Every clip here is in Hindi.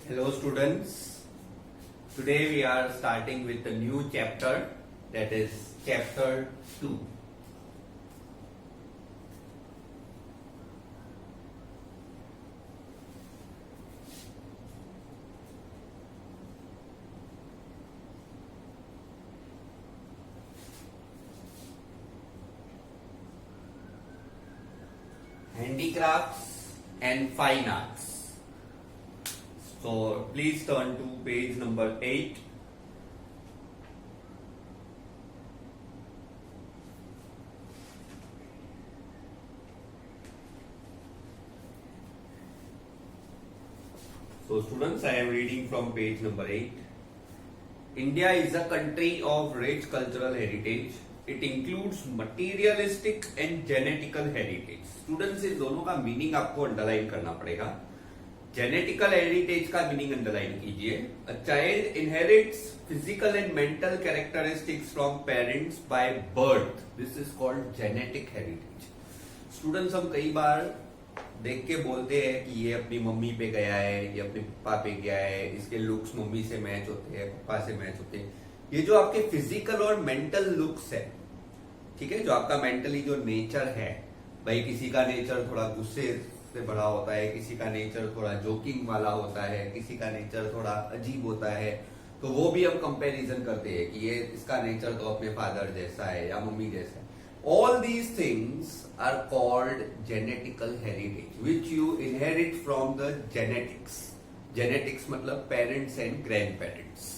Hello students, today we are starting with a new chapter, that is chapter 2. Handicrafts and Fine Arts. So please turn to page number 8. So students, I am reading from page number 8. India is a country of rich cultural heritage. It includes materialistic and genetical heritage. Students, इन दोनों का मीनिंग आपको अंडरलाइन करना पड़ेगा. जेनेटिकल हेरिटेज का मीनिंग अंडरलाइन कीजिए. A child inherits physical and mental characteristics from parents by birth. This is called genetic heritage. Students, हम कई बार देख के बोलते हैं कि ये अपनी मम्मी पे गया है, ये अपने पापा पे गया है, इसके लुक्स मम्मी से मैच होते हैं, पापा से मैच होते हैं. ये जो आपके फिजिकल और मेंटल लुक्स है, ठीक है, जो आपका मेंटली जो नेचर है, भाई किसी का नेचर थोड़ा गुस्से से भरा होता है, किसी का नेचर थोड़ा जोकिंग वाला होता है, किसी का नेचर थोड़ा अजीब होता है, तो वो भी हम कंपैरिजन करते हैं कि ये इसका नेचर तो अपने फादर जैसा है या मम्मी जैसा है. All these things are called genetical heritage, which you inherit from the genetics. Genetics मतलब parents and grandparents.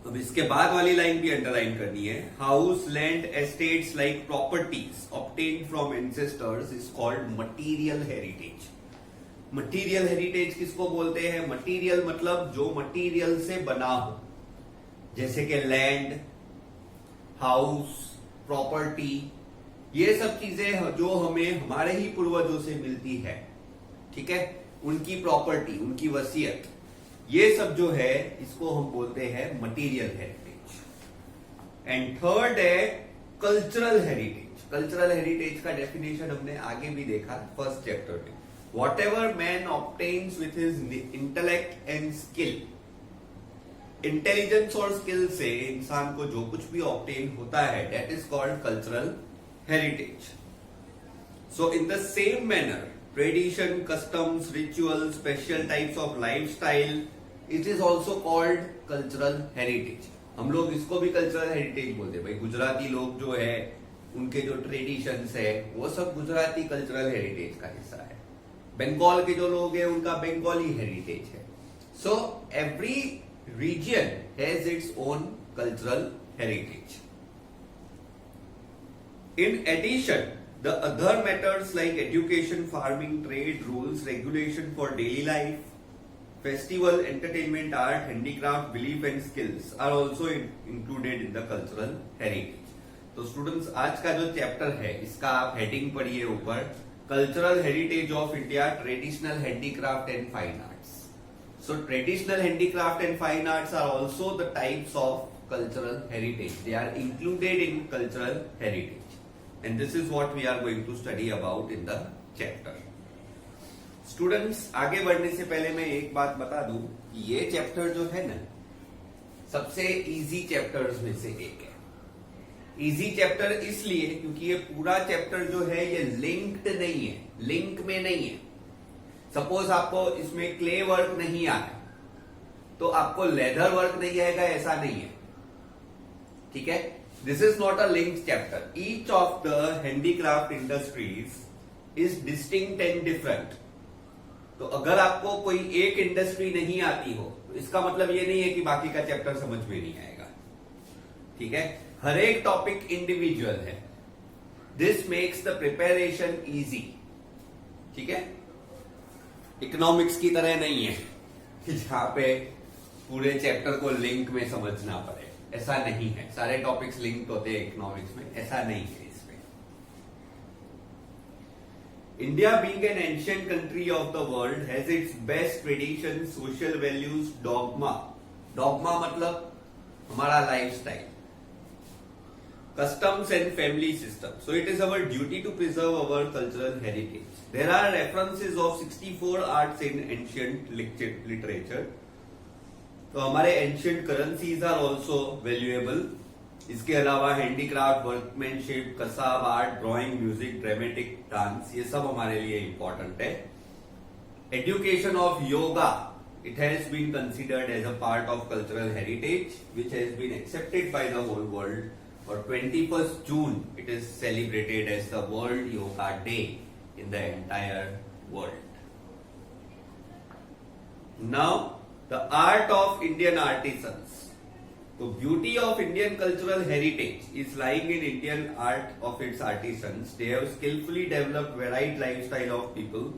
अब इसके बाद वाली लाइन भी अंडरलाइन करनी है. House, land, estates like properties obtained from ancestors is called material heritage. Material heritage किसको बोलते हैं? मटीरियल मतलब जो मटीरियल से बना हो, जैसे कि लैंड, हाउस, प्रॉपर्टी, ये सब चीजें जो हमें हमारे ही पूर्वजों से मिलती है, ठीक है, उनकी प्रॉपर्टी, उनकी वसीयत, ये सब जो है इसको हम बोलते हैं मटीरियल हेरिटेज. एंड थर्ड है कल्चरल हेरिटेज. कल्चरल हेरिटेज का डेफिनेशन हमने आगे भी देखा फर्स्ट चैप्टर में. What ever man obtains with his intellect and skill. Intelligence और स्किल से इंसान को जो कुछ भी ऑब्टेन होता है, that is called cultural heritage. So in the same manner, tradition, customs, rituals, special types of lifestyle, it is also called cultural heritage. हम लोग इसको भी cultural heritage बोलते हैं. भाई गुजराती लोग जो है, उनके जो ट्रेडिशंस है, वो सब गुजराती cultural heritage का हिस्सा है. बंगाल के जो लोग हैं, उनका बंगाली heritage है. So every region has its own cultural heritage. In addition, the other matters like education, farming, trade, rules, regulation for daily life, festival, entertainment, art, handicraft, belief and skills are also included in the cultural heritage. तो स्टूडेंट्स, आज का जो चैप्टर है इसका आप हेडिंग पढ़िए ऊपर, cultural heritage of India, traditional handicraft and fine arts. So traditional handicraft and fine arts are also the types of cultural heritage. They are included in cultural heritage. And this is what we are going to study about in the chapter. Students, आगे बढ़ने से पहले मैं एक बात बता दूं कि ये चैप्टर जो है ना, सबसे इजी चैप्टर्स में से एक है. इजी चैप्टर इसलिए क्योंकि ये पूरा चैप्टर जो है ये लिंक्ड नहीं है, लिंक में नहीं है. सपोज आपको इसमें क्ले वर्क नहीं आया तो आपको लेदर वर्क नहीं आएगा, ऐसा नहीं है, ठीक है. This is not a linked chapter. Each of the handicraft industries is distinct and different. तो अगर आपको कोई एक इंडस्ट्री नहीं आती हो तो इसका मतलब ये नहीं है कि बाकी का चैप्टर समझ में नहीं आएगा, ठीक है. हर एक टॉपिक इंडिविजुअल है. This makes the preparation easy, ठीक है. इकोनॉमिक्स की तरह नहीं है कि जहां पे पूरे चैप्टर को लिंक में समझना पड़े, ऐसा नहीं है. सारे टॉपिक्स लिंक्ड होते हैं इकोनॉमिक्स में, ऐसा नहीं है इसमें. India being an ancient country of the world has its best tradition, social values, dogma. Dogma मतलब हमारा lifestyle. customs and family system. So it is our duty to preserve our cultural heritage. There are references of 64 arts in ancient literature. तो हमारे ancient currencies are also valuable. इसके अलावा हैंडीक्राफ्ट, वर्कमैनशिप, कसाब art, drawing, music, dramatic, dance, ये सब हमारे लिए इंपॉर्टेंट है. Education of yoga, it has been considered as a part of cultural heritage which has been accepted by the whole world. For 21st June it is celebrated as the World Yoga Day in the entire world. Now the art of Indian artisans. The beauty of Indian cultural heritage is lying in Indian art of its artisans. They have skillfully developed varied lifestyle of people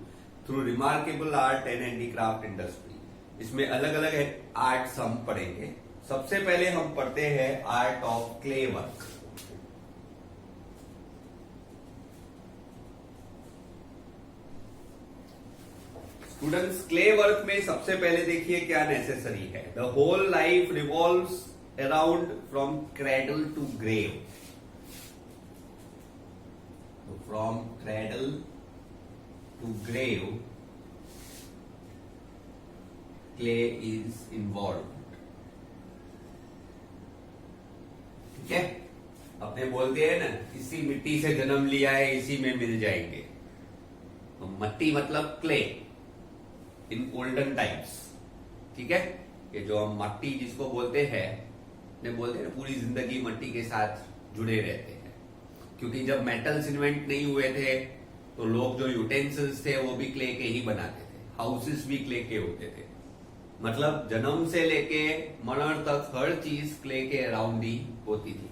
through remarkable art and handicraft industry. इसमें अलग अलग आर्ट्स हम पढ़ेंगे. सबसे पहले हम पढ़ते हैं art of clay work. Students, clay work में सबसे पहले देखिए क्या नेसेसरी है. The whole life revolves around from cradle to grave. From cradle to grave clay is involve. ठीक है, अपने बोलते हैं ना, इसी मिट्टी से जन्म लिया है, इसी में मिल जाएंगे. तो मट्टी मतलब क्ले इन ओल्डन टाइम्स. ठीक है, ये जो हम मट्टी जिसको बोलते हैं, ने बोलते हैं ना, पूरी जिंदगी मट्टी के साथ जुड़े रहते हैं. क्योंकि जब मेटल्स इन्वेंट नहीं हुए थे तो लोग जो यूटेंसिल्स थे वो भी क्ले के ही बनाते थे. हाउसेस भी क्ले के होते थे. मतलब जन्म से लेके मरण तक हर चीज क्ले के अराउंड ही होती थी.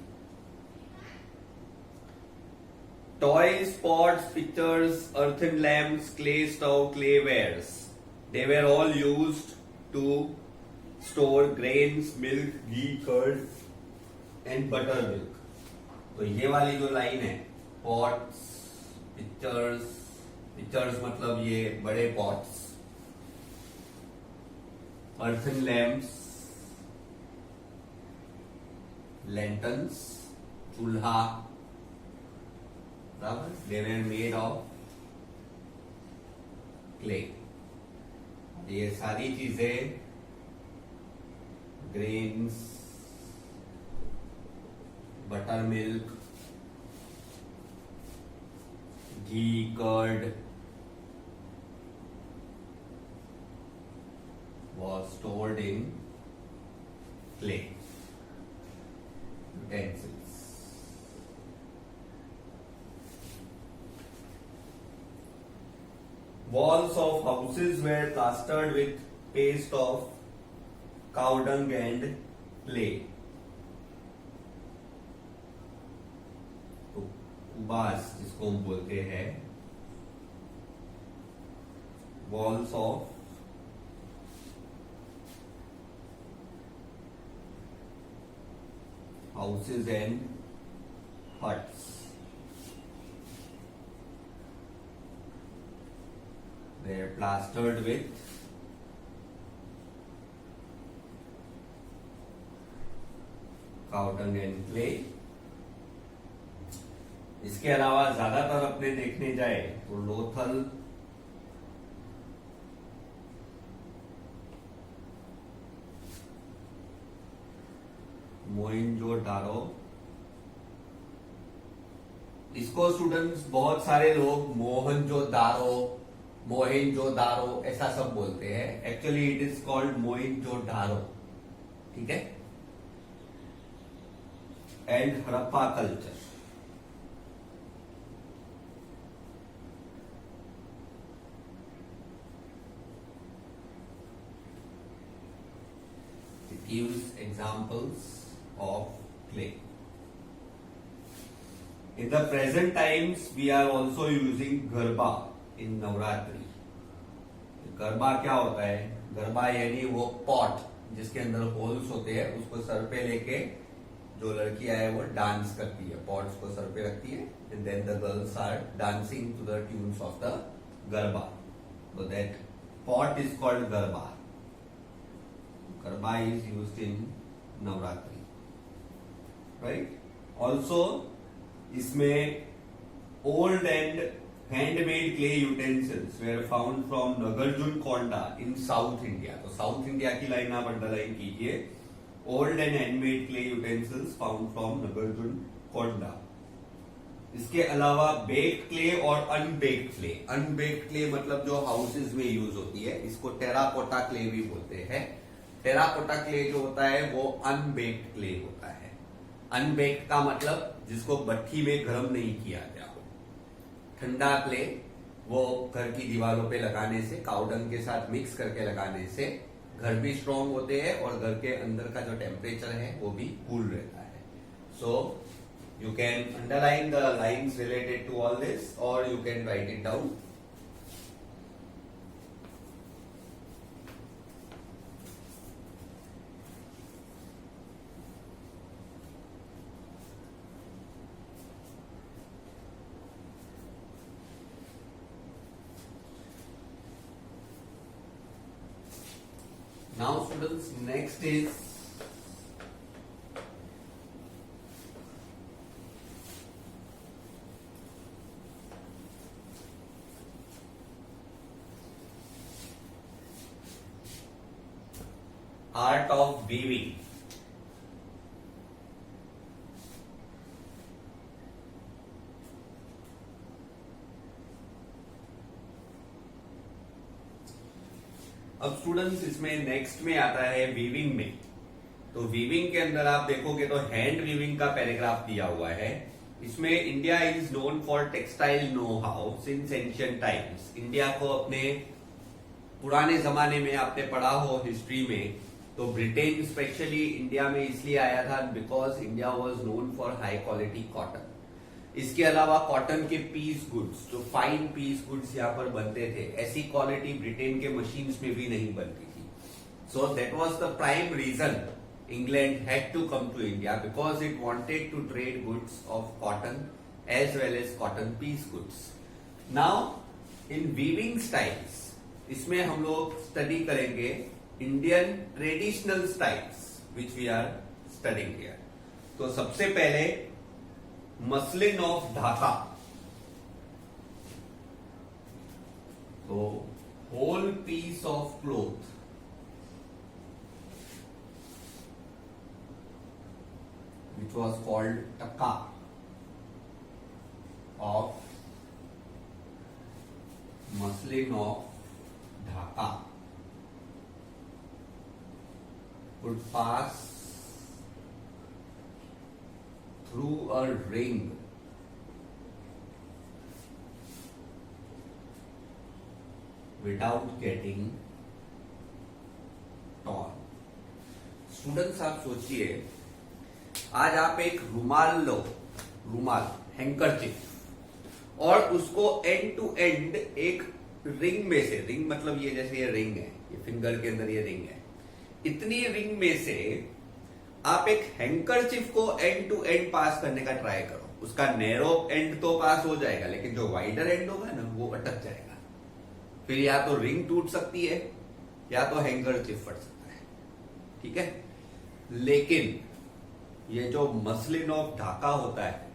Toys, pots, pictures, earthen lamps, clay stove, clay they were all used to store grains, milk, ghee, curd and buttermilk. तो ये वाली जो लाइन है, पॉट्स, पिक्चर्स मतलब ये बड़े पॉट्स, earthen lamps, lanterns, चूल्हा, बराबर, they were made of clay. ये सारी चीजें grains, butter milk, ghee, curd was stored in clay utensils. Walls of houses were plastered with paste of cow dung and clay. तो कुबास जिसको हम बोलते हैं, walls of houses and huts they are plastered with cow dung and clay. इसके अलावा ज्यादातर अपने देखने जाए तो लोथल, मोइंजोदारो, इसको स्टूडेंट्स बहुत सारे लोग मोहनजोदारो, मोहेंजोदारो ऐसा सब बोलते हैं. Actually it is called Mohenjodaro. ठीक है. And Harappa culture. It gives examples of clay. In the present times, we are also using garba in Navratri. Garba क्या होता है? गरबा यानी वो पॉट जिसके अंदर होल्स होते हैं, उसको सर पे लेके जो लड़कियां है वो डांस करती है. पॉट्स को सर पे रखती है and then the girls are dancing to the tunes of the garba. So that pot is called garba. Garba is used in Navratri, right? Also इसमें old and handmade clay utensils were found from Nagarjunakonda in south India. तो साउथ इंडिया की लाइन आप अंडरलाइन कीजिए, old and handmade clay utensils found from Nagarjunakonda. इसके अलावा बेक्ड क्ले और अनबेक्ड क्ले। अनबेक्ड क्ले मतलब जो हाउसेज में यूज होती है, इसको टेराकोटा क्ले भी बोलते हैं। टेराकोटा क्ले जो होता है वो अनबेक्ड क्ले होता है। अनबेक्ड का मतलब जिसको भट्ठी में गर्म नहीं किया गया हो। ठंडा क्ले वो घर की दीवारों पे लगाने से, काउडंग के साथ मिक्स करके लगाने से घर भी स्ट्रांग होते हैं और घर के अंदर का जो टेम्परेचर है वो भी कूल रहता है। सो you can underline the lines related to all this or you can write it down. Now students, next is art of weaving. अब स्टूडेंट्स इसमें नेक्स्ट में आता है वीविंग में। तो वीविंग के अंदर आप देखोगे तो हैंड वीविंग का पैराग्राफ दिया हुआ है। इसमें India is known for textile know how since ancient times. India को अपने पुराने जमाने में आपने पढ़ा हो हिस्ट्री में, तो ब्रिटेन स्पेशली इंडिया में इसलिए आया था because India was known for high quality cotton. इसके अलावा कॉटन के पीस गुड्स, जो फाइन पीस गुड्स यहाँ पर बनते थे, ऐसी क्वालिटी ब्रिटेन के मशीन्स में भी नहीं बनती थी। So that was the prime reason England had to come to India because it wanted to trade goods of cotton as well as cotton piece goods. Now in weaving styles, इसमें हम लोग स्टडी करेंगे Indian traditional styles which we are studying here. तो सबसे पहले मसलिन ऑफ ढाका। तो whole piece of cloth which was called taka of muslin of Dhaka would pass through a ring without getting torn. Students आप सोचिए, आज आप एक रुमाल लो, रुमाल हैंकरचिफ, और उसको एंड टू एंड एक रिंग में से, रिंग मतलब ये जैसे ये रिंग है, ये फिंगर के अंदर ये रिंग है, इतनी रिंग में से आप एक हैंकरचिफ को एंड टू एंड पास करने का ट्राई करो। उसका नैरो एंड तो पास हो जाएगा, लेकिन जो वाइडर एंड होगा ना वो अटक जाएगा। फिर या तो रिंग टूट सकती है या तो हैंकरचिफ फट सकता है, ठीक है। लेकिन ये जो मसलिन ऑफ ढाका होता है,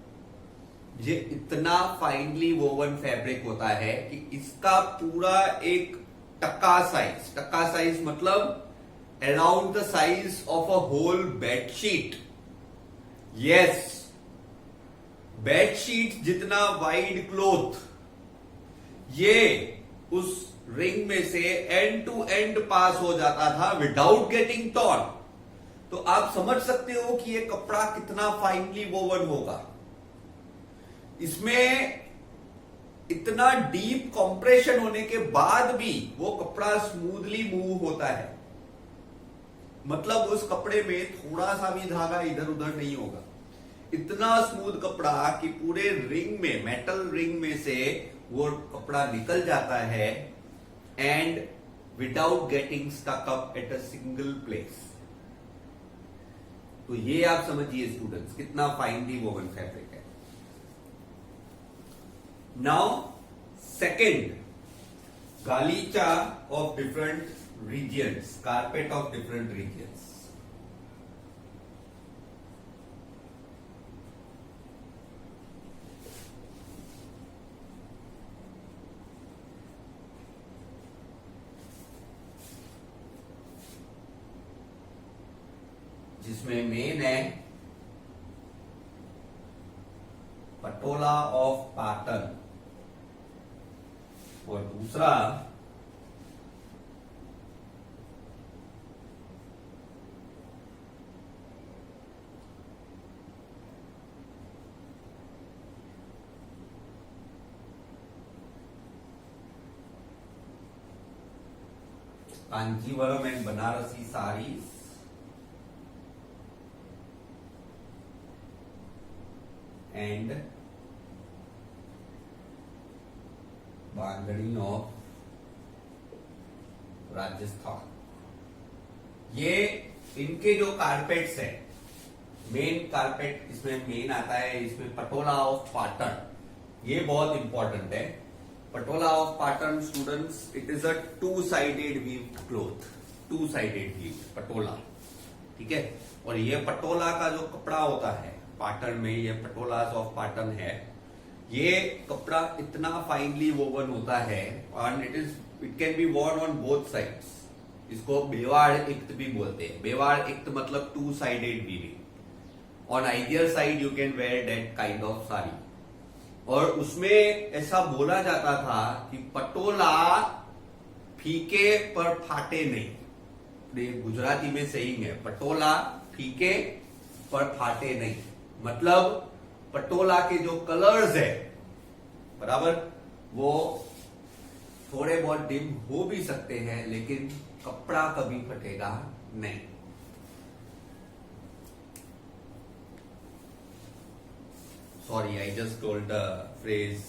ये इतना फाइनली वोवन फैब्रिक होता है कि इसका पूरा एक टक्का साइज मतलब around the size of a whole bedsheet, yes, bedsheet जितना वाइड क्लोथ, ये उस रिंग में से एंड टू एंड पास हो जाता था विदाउट गेटिंग टॉर्न। तो आप समझ सकते हो कि ये कपड़ा कितना फाइनली वोवन होगा। इसमें इतना डीप कंप्रेशन होने के बाद भी वो कपड़ा स्मूथली मूव होता है, मतलब उस कपड़े में थोड़ा सा भी धागा इधर उधर नहीं होगा। इतना स्मूथ कपड़ा कि पूरे रिंग में, मेटल रिंग में से वो कपड़ा निकल जाता है and without getting stuck up at a single place. तो ये आप समझिए स्टूडेंट्स कितना फाइनली वोवन फैब्रिक है। नाउ सेकेंड, गालीचा of different regions, carpet of different regions. जिसमें मेन है पटोला ऑफ पाटन और दूसरा Kanjeevaram and Banarasi saris and bandhani of Rajasthan. ये इनके जो कारपेट्स है, मेन कारपेट इसमें मेन आता है, इसमें पटोला ऑफ पाटन, ये बहुत इंपॉर्टेंट है। Patola of Patan students, it is a two sided weave cloth, two sided weave patola, ठीक है। और ये पटोला का जो कपड़ा होता है पाटन में, ये पटोलास ऑफ पाटन है, ये कपड़ा इतना फाइनली वोवन होता है और it can be worn on both sides. इसको बेवाड़ इक्त भी बोलते हैं। बेवाड़ इक्त मतलब two sided weaving. On either side you can wear that kind of sari. और उसमें ऐसा बोला जाता था कि पटोला फीके पर फाटे नहीं। गुजराती में सही है, पटोला फीके पर फाटे नहीं, मतलब पटोला के जो कलर्स है बराबर, वो थोड़े बहुत डिम हो भी सकते हैं लेकिन कपड़ा कभी फटेगा नहीं। Sorry, I just told the phrase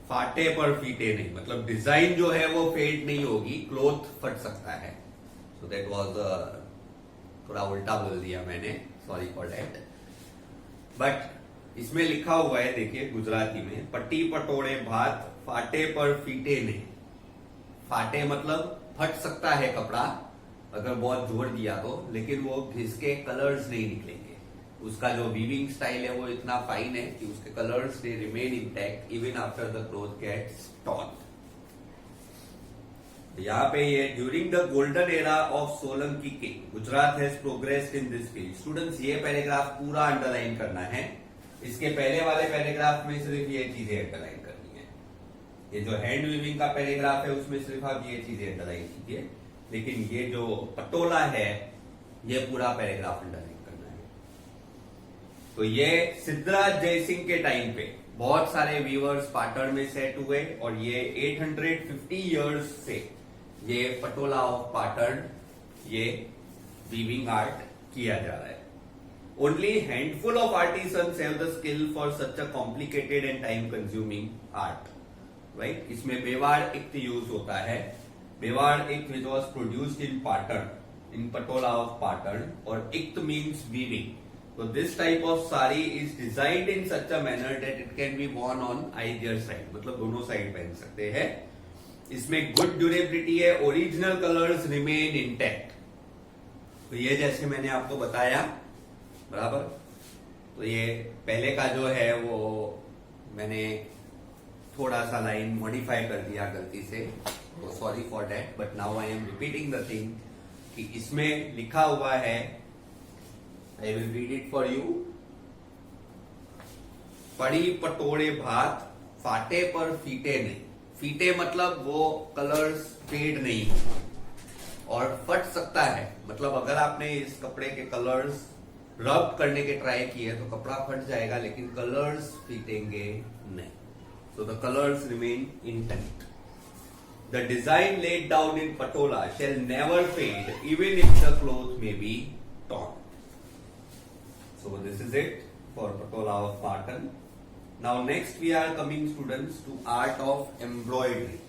फाटे पर फीटे नहीं, मतलब डिजाइन जो है वो फेड नहीं होगी, क्लोथ फट सकता है। सो दैट वाज थोड़ा उल्टा बोल दिया मैंने, सॉरी फॉर दैट। बट इसमें लिखा हुआ है, देखिए गुजराती में, पट्टी पटोड़े भात फाटे पर फीटे नहीं। फाटे मतलब फट सकता है कपड़ा अगर बहुत जोर दिया तो, लेकिन वो घिसके कलर्स नहीं निकलेंगे। उसका जो वीविंग स्टाइल है वो इतना फाइन है कि उसके colours they remain intact even after the cloth gets torn. यहाँ पे ये during the golden era of Solanki king Gujarat has progressed in this field. Students, ये पैराग्राफ पूरा अंडरलाइन करना है। इसके पहले वाले पैराग्राफ में सिर्फ ये चीजें अंडरलाइन करनी है। ये जो हैंड वीविंग का पैराग्राफ है उसमें सिर्फ आप ये चीजें अंडरलाइन कीजिए, लेकिन ये जो पटोला है ये पूरा पैराग्राफ अंडरलाइन करना है। तो ये सिद्धराज जयसिंह के टाइम पे बहुत सारे वीवर्स पाटन में सेट हुए और ये 850 इयर्स से ये पटोला ऑफ पाटन, ये वीविंग आर्ट किया जा रहा है। Only handful of artisans have the skill for such a complicated and time consuming art, right. इसमें बेवाड़ इक्त यूज होता है। बेवाड़ ikat which was produced in Patan, in patola of Patan, और ikat means weaving. So this type of sari is designed in such a manner that it can be worn on either side, मतलब दोनों साइड पहन सकते हैं। इसमें गुड ड्यूरेबिलिटी है, ओरिजिनल कलर्स रिमेन इंटैक्ट। तो ये जैसे मैंने आपको बताया बराबर, तो ये पहले का जो है वो मैंने थोड़ा सा लाइन मॉडिफाई कर दिया गलती से, तो sorry for that, but now I am repeating the thing कि इसमें लिखा हुआ है, I will read it for you. पड़ी पटोड़े भात फाटे पर फीटे नहीं। फीटे मतलब वो कलर्स फेड नहीं हो, और फट सकता है मतलब अगर आपने इस कपड़े के कलर्स रब करने के ट्राई किए तो कपड़ा फट जाएगा, लेकिन कलर्स फीटेंगे नहीं। So the colors remain intact. The design laid down in patola shall never fade even if the cloth may be torn. So this is it for patola of pattern. Now next we are coming, students, to art of embroidery.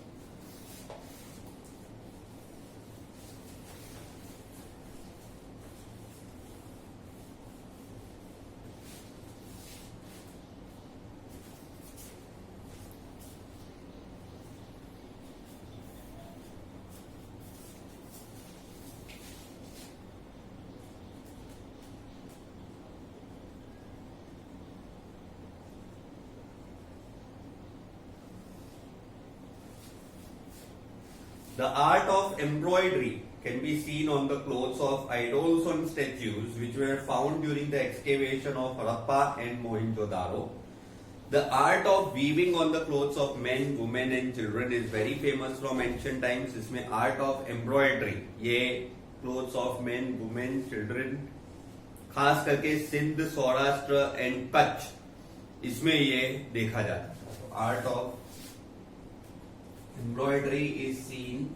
The art of embroidery can be seen on the clothes of idols on statues which were found during the excavation of Harappa and Mohenjo-daro. The art of weaving on the clothes of men, women and children is very famous from ancient times. इसमें art of embroidery, ये clothes of men, women, children, खास करके सिंध, सौराष्ट्र एंड कच्छ, इसमें ये देखा जाता है. Art of embroidery is seen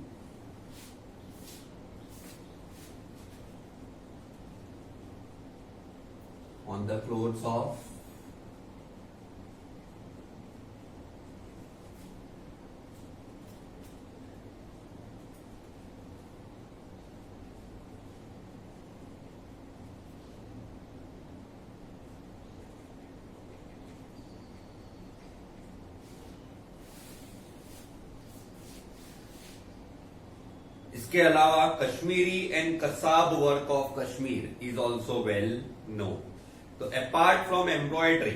on the clothes of इसके अलावा Kashmiri and kasab work of Kashmir is also well known. तो apart from embroidery,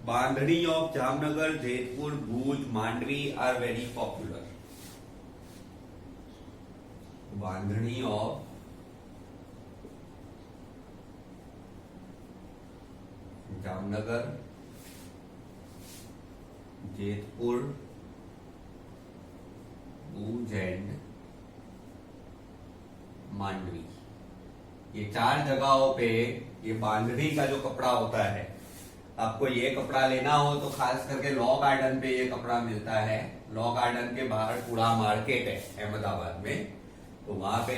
bandhani of Jamnagar, Jetpur, Bhuj, Mandvi are very popular. Bandhani of Jamnagar, Jetpur, Bhuj and Mandvi, ये 4 जगहों पे ये बांधनी का जो कपड़ा होता है, आपको ये कपड़ा लेना हो तो खास करके लॉ गार्डन पे ये कपड़ा मिलता है. लॉ गार्डन के बाहर पूरा मार्केट है अहमदाबाद में, तो वहां पे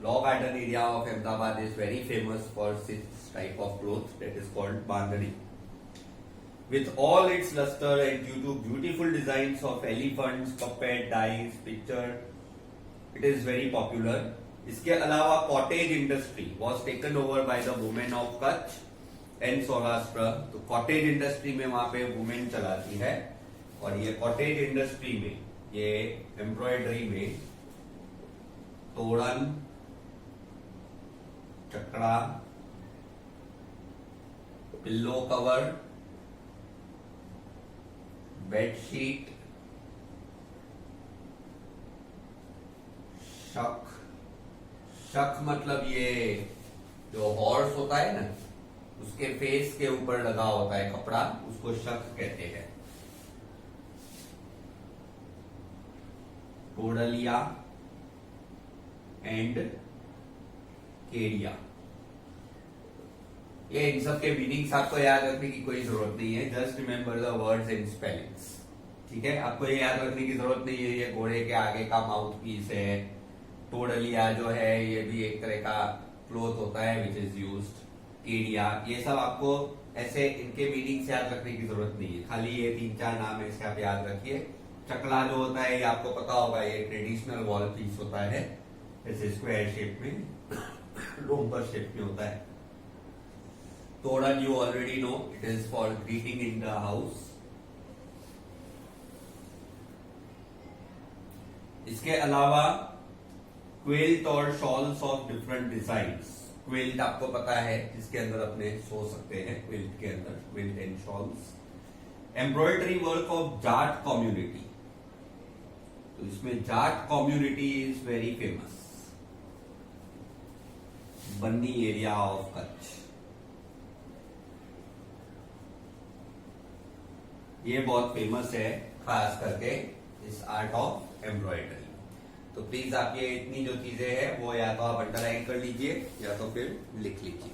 law garden area of Ahmedabad is very famous for this type of cloth that is called bandhani. With all its luster and due to beautiful designs of elephants, puppet, dice, picture, it is very popular. इसके अलावा cottage industry was taken over by the women of Kutch and Saurashtra. तो कॉटेज इंडस्ट्री में वहां पे वुमेन चलाती है, और ये कॉटेज इंडस्ट्री में ये एम्ब्रॉयडरी में तोड़न, चकड़ा, पिल्लो कवर, बेडशीट, शक, शक मतलब ये जो हॉर्स होता है ना, उसके फेस के ऊपर लगा होता है कपड़ा, उसको शक कहते हैं. टोडलिया एंड केडिया, ये इन सब के मीनिंग्स आपको याद रखने की कोई जरूरत नहीं है. Just remember the words and spellings. ठीक है, आपको ये याद रखने की जरूरत नहीं है ये घोड़े के आगे का माउथ पीस है. टोडलिया जो है ये भी एक तरह का क्लोथ होता है विच इज यूज्ड. केडिया, ये सब आपको ऐसे इनके मीनिंग्स याद रखने की जरूरत नहीं है, खाली ये 3-4 नाम है इसके आप याद रखिए. चकला जो होता है ये आपको पता होगा, ये ट्रेडिशनल वॉल पीस होता है, ऐसे स्क्वायर शेप में, डोंपर शेप में होता है. Toran you already know, it is for greeting in the house. इसके अलावा क्विल्ट और shawls of different designs. Quilt आपको पता है जिसके अंदर अपने सो सकते हैं, क्विल्ट के अंदर, quilt and shawls. Embroidery work of Jat community, तो इसमें Jat community is very famous. Banni area of Kutch, ये बहुत फेमस है खास करके इस आर्ट ऑफ एम्ब्रॉयडरी. तो प्लीज आप ये इतनी जो चीजें हैं वो या तो आप अंडरलाइन कर लीजिए या तो फिर लिख लीजिए.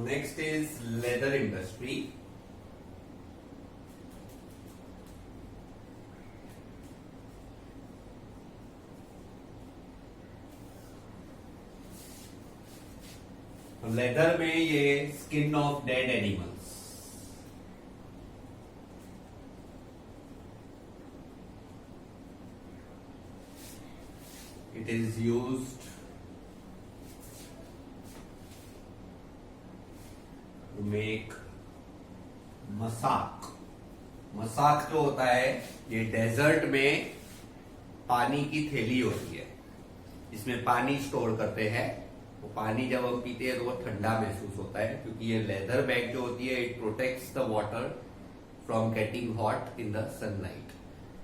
next is leather industry. Leather में ये skin of dead animals, it is used to make mashak. मसाक जो होता है ये डेजर्ट में पानी की थैली होती है, इसमें पानी स्टोर करते हैं। वो पानी जब हम पीते हैं तो वो ठंडा महसूस होता है, क्योंकि ये लेदर बैग जो होती है it protects the water from getting hot in the sunlight.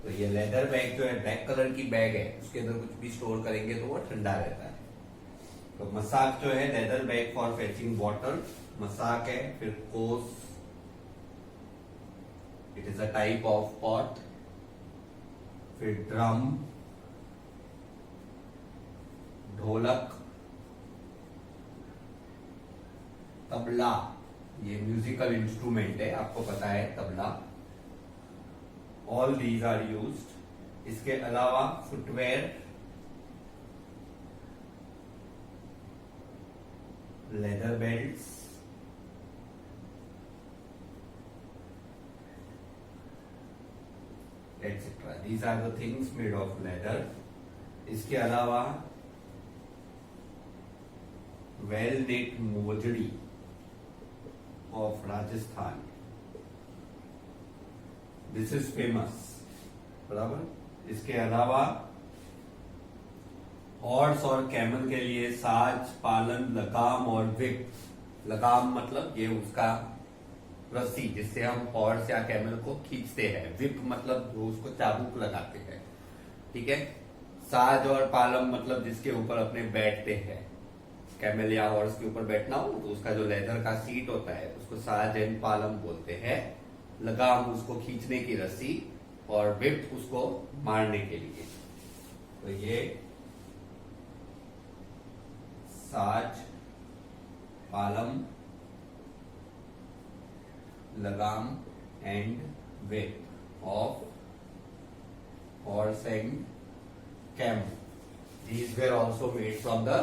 तो ये लेदर बैग जो है ब्लैक कलर की बैग है, उसके अंदर कुछ भी स्टोर करेंगे तो वो ठंडा रहता है। तो मसाक जो है leather bag for fetching water, मसाक है। फिर kos, it is a type of pot. फिर ड्रम, ढोलक, तबला, ये म्यूजिकल इंस्ट्रूमेंट है, आपको पता है tabla. All these are used. इसके अलावा footwear, leather belts, etcetera, these are the things made of leather. इसके अलावा well net mojari of Rajasthan, this is famous, बराबर। इसके अलावा हॉर्स और कैमल के लिए साज, पालन, लगाम और विप। लगाम मतलब ये उसका रस्सी जिससे हम हॉर्स या कैमल को खींचते हैं। विप मतलब वो उसको चाबुक लगाते हैं, ठीक है। साज और पालम मतलब जिसके ऊपर अपने बैठते हैं। कैमल या हॉर्स के ऊपर बैठना हो तो उसका जो लेदर का सीट होता है उसको साज एंड पालम बोलते हैं। लगाम उसको खींचने की रस्सी और विप उसको मारने के लिए। तो ये साज, पालम, लगाम and whip of horse and camel, these were also made from the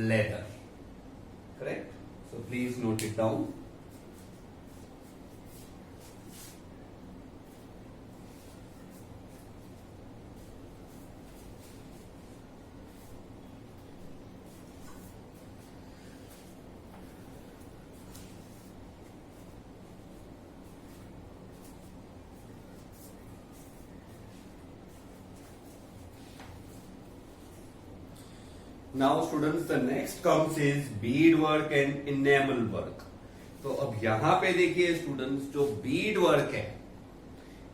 leather, correct? So please note it down. Now students, the next comes is bead work and enamel work. तो अब यहाँ पे देखिए स्टूडेंट्स, जो बीड वर्क है,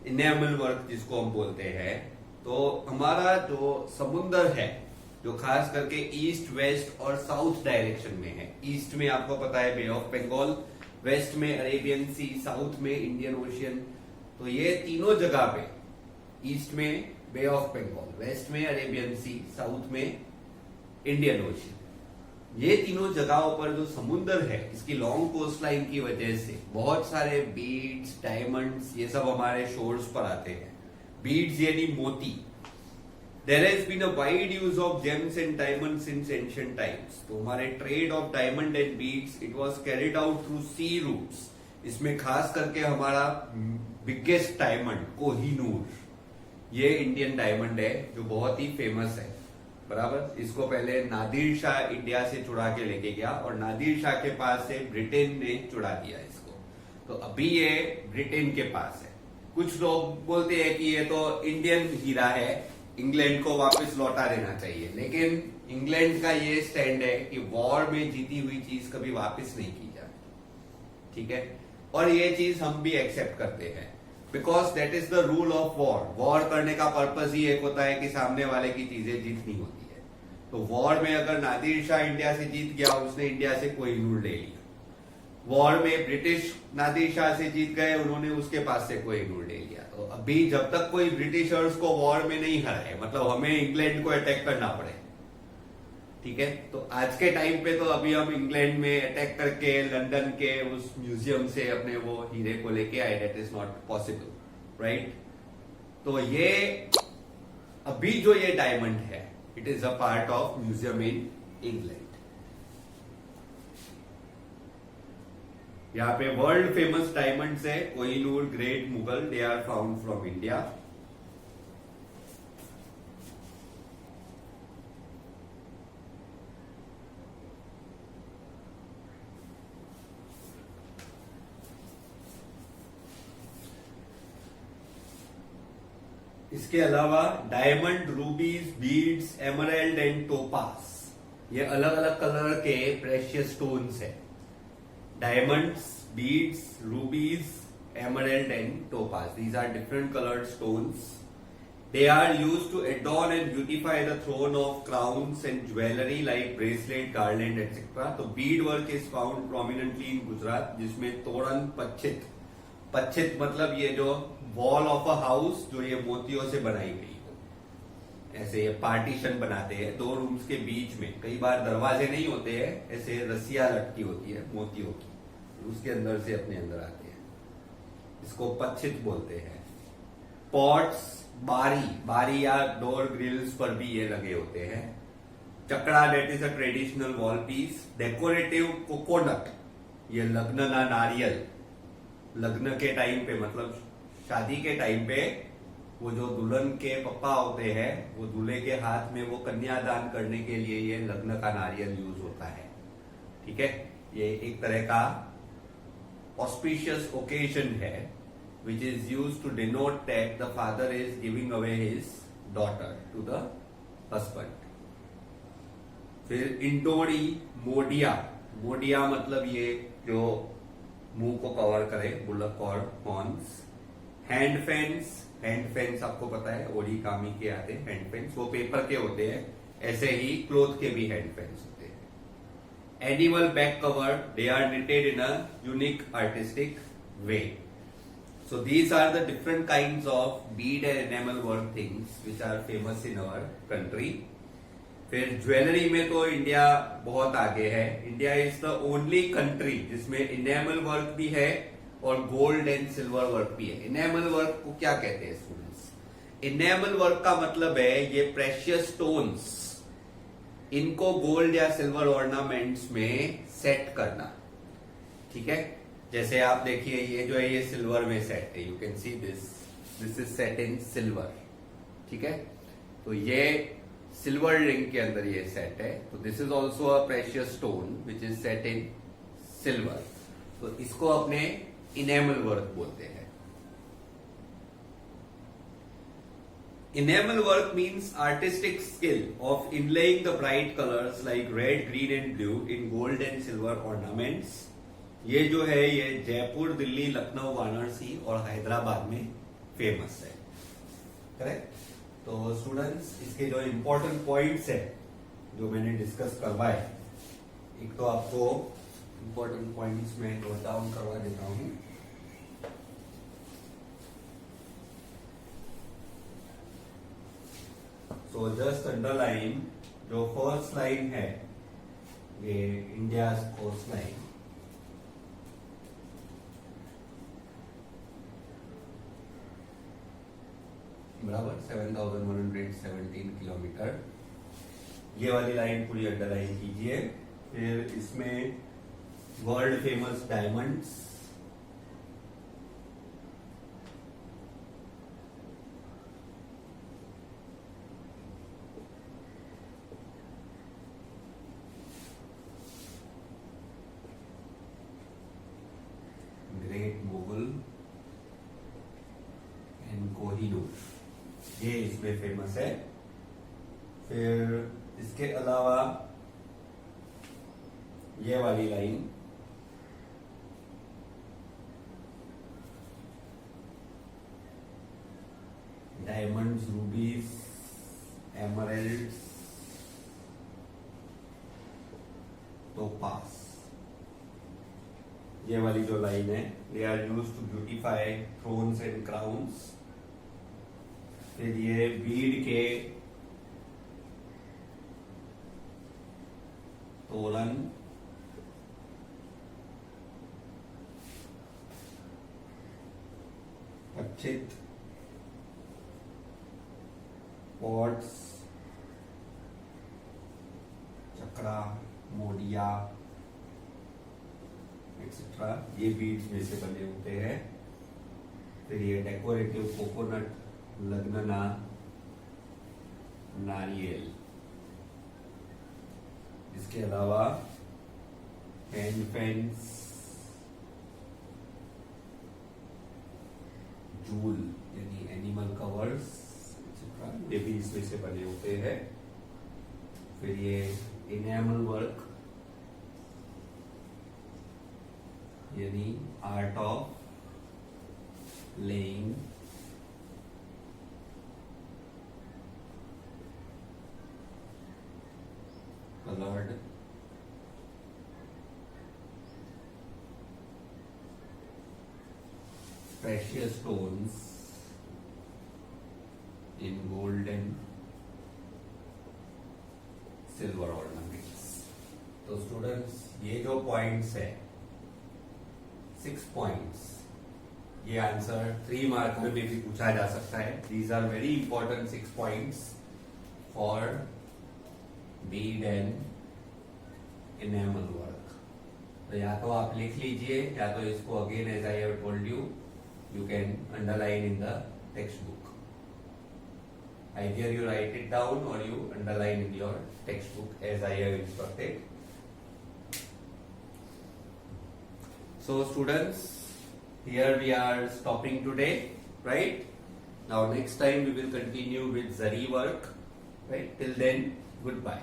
इनेमल वर्क जिसको हम बोलते हैं, तो हमारा जो समुंदर है जो खास करके ईस्ट, वेस्ट और साउथ डायरेक्शन में है। ईस्ट में आपको पता है बे ऑफ बंगाल, वेस्ट में अरेबियन सी, साउथ में इंडियन ओशियन। तो ये तीनों जगह पे, ईस्ट में बे ऑफ बंगाल, वेस्ट में अरेबियन सी, साउथ में इंडियन ओशियन, ये तीनों जगहों पर जो समुद्र है इसकी लॉन्ग कोस्ट लाइन की वजह से बहुत सारे बीड्स, डायमंड्स, ये सब हमारे शोर्स पर आते हैं। बीड्स यानी मोती। There has been a wide use of gems and diamond since ancient times. तो हमारे trade of diamond and beads it was carried out through sea routes. इसमें खास करके हमारा बिगेस्ट डायमंड कोहिनूर, ये इंडियन डायमंड है जो बहुत ही फेमस है, बराबर। इसको पहले नादिर शाह इंडिया से चुरा के लेके गया और नादिर शाह के पास से ब्रिटेन ने चुरा दिया इसको। तो अभी ये ब्रिटेन के पास है। कुछ लोग बोलते हैं कि ये तो इंडियन हीरा है, इंग्लैंड को वापस लौटा देना चाहिए, लेकिन इंग्लैंड का ये स्टैंड है कि वॉर में जीती हुई चीज कभी वापस नहीं की जाती, ठीक है। और ये चीज हम भी एक्सेप्ट करते हैं, because that is the rule of war. War करने का पर्पज ही एक होता है कि सामने वाले की चीजें जीतनी होती है। तो वॉर में अगर नादिर शाह इंडिया से जीत गया, उसने इंडिया से कोहिनूर ले लिया। वॉर में ब्रिटिश नादिर शाह से जीत गए, उन्होंने उसके पास से कोहिनूर ले लिया। तो अभी जब तक कोई ब्रिटिशर्स को वॉर में नहीं हराए, मतलब हमें इंग्लैंड को अटैक करना पड़े, ठीक है, तो आज के टाइम पे तो अभी हम इंग्लैंड में अटैक करके लंदन के उस म्यूजियम से अपने वो हीरे को लेके आए, that is not possible, right. तो ये अभी जो ये डायमंड है, it is a part of museum in England. यहाँ पे वर्ल्ड फेमस डायमंड्स है, Kohinoor, great Mughal, they are found from India. इसके अलावा diamond, rubies, beads, emerald and topaz, ये अलग अलग कलर के प्रेशियस स्टोन्स है। Diamonds, beads, rubies, emerald and topaz, these are different colored stones. They are used to adorn and beautify the throne of crowns and jewelry like bracelet, garland, etc. तो bead work is found prominently in Gujarat, जिसमें तोरण, पच्छित, पच्छित मतलब ये जो वॉल ऑफ अ हाउस जो ये मोतियों से बनाई गई हो, ऐसे ये पार्टीशन बनाते हैं दो रूम्स के बीच में, कई बार दरवाजे नहीं होते हैं, ऐसे रस्सियां लटकी होती है मोतियों की, उसके अंदर से अपने अंदर आते हैं, इसको पच्छित बोलते हैं। पॉट्स, बारी, बारी या डोर ग्रिल्स पर भी ये लगे होते हैं। चकड़ा, that is a traditional wall piece. Decorative coconut, ये लग्न ना नारियल, लग्न के टाइम पे मतलब शादी के टाइम पे वो जो दुल्हन के पप्पा होते हैं, वो दूल्हे के हाथ में वो कन्यादान करने के लिए ये लग्न का नारियल यूज होता है, ठीक है। ये एक तरह का ऑस्पिशियस ओकेजन है which is used to denote that the father is giving away his daughter to the husband. फिर इंटोड़ी, मोडिया, मोडिया मतलब ये जो मुंह को कवर करे, बुलक और horns. Hand fans, hand fans आपको पता है ओडी कामी के आते हैं हैंड फैंस, वो पेपर के होते हैं, ऐसे ही क्लोथ के भी हैंड फैंस होते हैं। Animal back cover, they are knitted in a unique artistic way. So these are the different kinds of bead and enamel work things which are famous in our country. फिर ज्वेलरी में तो इंडिया बहुत आगे है। India is the only country जिसमें इनेमल वर्क भी है और गोल्ड एंड सिल्वर वर्क भी है। इनेमल वर्क को क्या कहते हैं स्टूडेंट्स? इनेमल वर्क का मतलब है ये प्रेशियस स्टोन्स, इनको गोल्ड या सिल्वर ऑर्नामेंट्स में सेट करना, ठीक है। जैसे आप देखिए ये जो है ये सिल्वर में सेट है, you can see this is set in silver, ठीक है। तो ये सिल्वर रिंग के अंदर ये सेट है, तो this is also a precious stone which is set in silver, तो इसको अपने इनेमल वर्क बोलते हैं। Enamel work means artistic skill of inlaying the bright colors like red, green and blue in gold and silver ornaments. ये जो है ये जयपुर, दिल्ली, लखनऊ, वाराणसी और हैदराबाद में फेमस है, करेक्ट। तो स्टूडेंट्स इसके जो इम्पोर्टेंट पॉइंट्स है जो मैंने डिस्कस करवाए, एक तो आपको इम्पोर्टेंट पॉइंट्स में नोट डाउन करवा देता हूं। So just underline जो फर्स्ट लाइन है ये इंडिया कोस्ट लाइन, बराबर 7,117 किलोमीटर, ये वाली लाइन पूरी अंडरलाइन कीजिए। फिर इसमें world famous diamonds, great Mughal and Kohinoor, ये इसमें फेमस है। फिर इसके अलावा ये वाली line, diamonds, rubies, emeralds, topaz, ये वाली जो लाइन है, they are use to beautify thrones and crowns. फिर ये बीड के तोलन, पच्चित, पॉट्स, चक्रा, मोडिया एक्सेट्रा, ये बीड्स में से बने होते हैं। फिर ये डेकोरेटिव कोकोनट, लग्नना, नारियल। इसके अलावा हैंड फैंस, जूल यानी एनिमल कवर्स एक्सेट्रा, ये भी इसमें से बने होते हैं। फिर ये इनेमल वर्क यानी art of laying, colored, precious stones in gold and silver ornaments। तो स्टूडेंट्स ये जो पॉइंट्स है 6 पॉइंट्स, ये आंसर 3 मार्कर में भी पूछा जा सकता है। These are very important 6 points for bead and enamel work. तो या तो आप लिख लीजिए या तो इसको again as I have told you, you can underline in the text book. Either you write it down or you underline in your textbook as I have instructed. So students, here we are stopping today, right? Now next time we will continue with Zari work, right? Till then, goodbye.